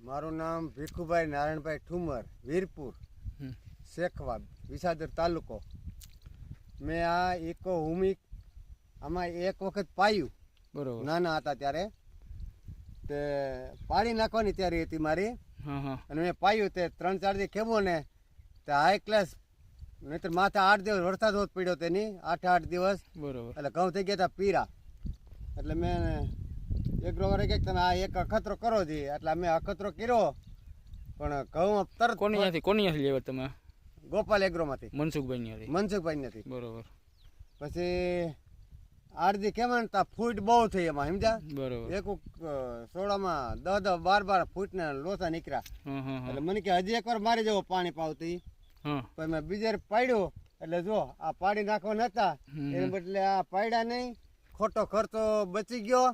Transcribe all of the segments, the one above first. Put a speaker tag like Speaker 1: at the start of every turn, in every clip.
Speaker 1: મારું નામ ભીખુભાઈ નારાયણભાઈ ઠુમર, વીરપુર, શેખવા, વિસાદર તાલુકો. મેં આ ઇકો હુમિક આમાં એક વખત પાયું,
Speaker 2: બરોબર.
Speaker 1: નાના હતા ત્યારે તે પાડી નાખવાની તૈયારી હતી મારી, અને મેં પાયું તે 3-4 દી ખેમો ને તે હાઈ ક્લાસ, નહીતર માથે 8 દિવસ વરસાદ હોત પડ્યો તેની 8 દિવસ,
Speaker 2: બરોબર.
Speaker 1: એટલે ઘઉં થઈ ગયા હતા પીરા. એટલે મેં એક રોવરે કે તમે આ એક અખતરો કરો જી, એટલે મેં અખતરો કર્યો, પણ ઘઉં તરત
Speaker 2: કોની લેવા તમે?
Speaker 1: ગોપાલ એગ્રોમાંથી,
Speaker 2: મનસુખભાઈ
Speaker 1: નથી.
Speaker 2: બરોબર.
Speaker 1: પછી 8 દી કેમ તા ફૂટ બહુ થઈ એમાં, સમજ્યા?
Speaker 2: બરોબર.
Speaker 1: એક સોડામાં 10-12 ફૂટ ને લોસા નીકળ્યા. એટલે મને કે હજી એકવાર મારી જવો પાણી પાવતી. પછી મેં બીજે પાડ્યું, એટલે જો આ પાડી નાખવા નતા, એને બદલે આ પાડ્યા નહીં, ખોટો ખર્ચો બચી ગયો.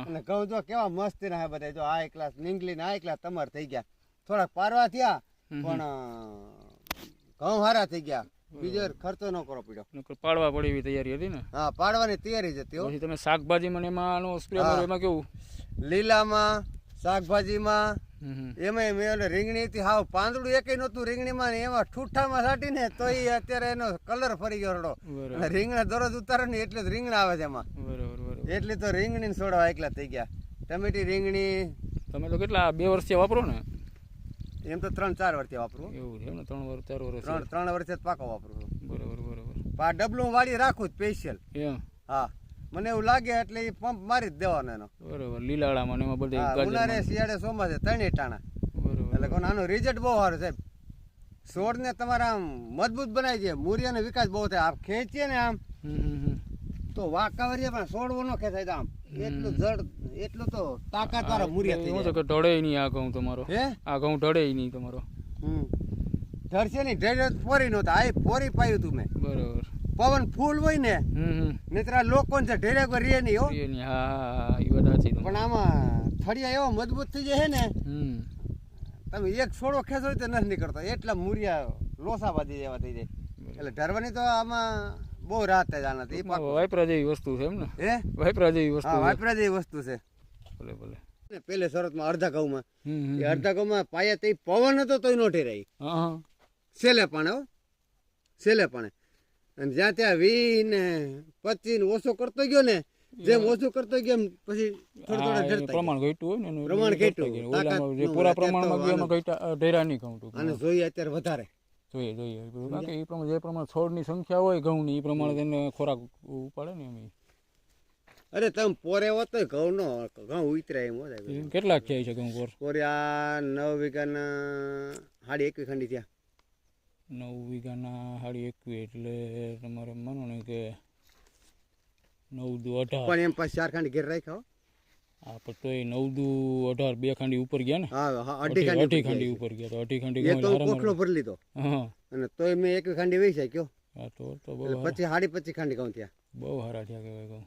Speaker 1: અને ઘઉં જો કેવા મસ્તી ના બધા, જો હાઈ ક્લાસ નીંગલી ને હાઈ ક્લાસ તમાર થઈ ગયા. થોડાક પારવા થયા પણ ઘઉં હારા થઈ ગયા, બીજો ખર્ચો ન કરવો પડ્યો.
Speaker 2: પાડવા પડી એવી તૈયારી હતી ને?
Speaker 1: હા, પાડવાની તૈયારી જ હતી.
Speaker 2: પછી તમે શાકભાજી મને એમાં સ્પ્રે માર્યો, એમાં કેવું?
Speaker 1: લીલામાં, શાકભાજીમાં, એમાં મેં રીંગણી હતી, હાવ પાંદડું એકેય નહોતું રીંગણીમાં, ને એમાં ઠૂઠામાં સાટીને તો એ અત્યારે એનો કલર ફરી ગયો રડો. રીંગણા દરરોજ ઉતારે ને એટલે જ રીંગણા આવે છે એમાં.
Speaker 2: બરોબર.
Speaker 1: એટલે તો રીંગણી છોડવા એકલા થઈ ગયા. ટમેટી રીંગણી
Speaker 2: તમે તો કેટલા 2 વર્ષથી વાપરો ને?
Speaker 1: એમ તો 3-4 વર્ષથી વાપરું.
Speaker 2: એવું છે ને? 3-4 વર્ષ.
Speaker 1: 3 વર્ષે જ પાકો વાપરું.
Speaker 2: બરોબર.
Speaker 1: આ ડબલું વાળી રાખું સ્પેશિયલ. હા, મને એવું લાગે એટલે એ પંપ મારી જ દેવાનો એનો.
Speaker 2: બરોબર. લીલાળામાં એમાં બધે
Speaker 1: ઉનાળે, શિયાળે, ચોમાસે 3 ટાણા.
Speaker 2: બરોબર.
Speaker 1: એટલે કોણ આનું રિઝલ્ટ બહુ સારું સાહેબ. છોડને તમારા આમ મજબૂત બનાવી દે, મૂળિયાનો વિકાસ બહુ થાય. આમ ખેંચીએ ને આમ તો વાકાવરીએ પણ છોડવો ન ખેંચાય આમ. એટલું જડ, એટલું તો તાકાત વાળા મૂળિયા થઈ જાય.
Speaker 2: ઢળે નહીં આ ઘઉં તમારો. આ ઘઉં ઢળે નહીં તમારો.
Speaker 1: ઢળશે નહીં, ઢળે પોરી નહોતા. આ પોરી પાયું તું મેં.
Speaker 2: બરોબર.
Speaker 1: પવન ફૂલ હોય ને નહીતર આ લોકો છે ઢેરે પર રે નહીં. હો,
Speaker 2: હા, એ વાત સાચી.
Speaker 1: પણ આમાં થળિયા એવો મજબૂત થઈ જાય ને, તમે એક છોડો ખેંચો તો નથી નીકળતો, એટલા મૂરિયા લોસાબાદી જેવા થઈ જાય. એટલે ઢરવાની તો આમાં બહુ રાહત થાય આનાથી.
Speaker 2: વાપરા જેવી વસ્તુ છે એમ ને? વાપરા જેવી વસ્તુ.
Speaker 1: હા, વાપરા જેવી વસ્તુ છે.
Speaker 2: ભલે.
Speaker 1: પેલે શરતમાં અડધા ઘઉંમાં, અડધા ઘઉંમાં પાયા તે પવન હતો તોય નો ઠેરાઈ. છેલ્લે પાણે અને જ્યાં ત્યાં 20 ને 25 ને ઓછો કરતો ગયો ને, જેમ ઓછું કરતો ગયો એમ પછી થોડું
Speaker 2: પ્રમાણ ઘટ્યું હોય ને,
Speaker 1: પ્રમાણ ઘટ્યું
Speaker 2: પૂરા પ્રમાણમાં ગયો એમાં ઢેરા નહીં ઘઉં.
Speaker 1: અને જોઈએ અત્યારે વધારે
Speaker 2: જોઈએ બાકી એ પ્રમાણે જે પ્રમાણે છોડની સંખ્યા હોય ઘઉંની, એ પ્રમાણે તેને ખોરાક ઉપાડે ને એમ.
Speaker 1: અરે તમે પોરે હોત તો ઘઉં ઉતરાય એમ હોય.
Speaker 2: કેટલાક થાય છે ઘઉં
Speaker 1: પોરે? આ 9 વીઘાના 21 ખાંડી થયા.
Speaker 2: 9 વીઘાના 21 એટલે તમારે માનો ને કે 9 દુ 18.
Speaker 1: પણ એમ પાછું 4 ખાંડી ઘેર રાખ્યા.
Speaker 2: હા, પણ તો એ 9 દુ 18, 2 ખાંડી ઉપર ગયા ને.
Speaker 1: હા, અઢી ખાંડી
Speaker 2: ઉપર ગયા. તો 2 ખાંડી
Speaker 1: એક તો કોઠલો ભરી લીધો. અને તોય મેં 21 ખાંડી વેચાય કયો.
Speaker 2: હા, તો બહુ
Speaker 1: પછી 25 ખાંડી ઘઉં થયા.
Speaker 2: બહુ સારા થયા કહેવાય ઘઉં.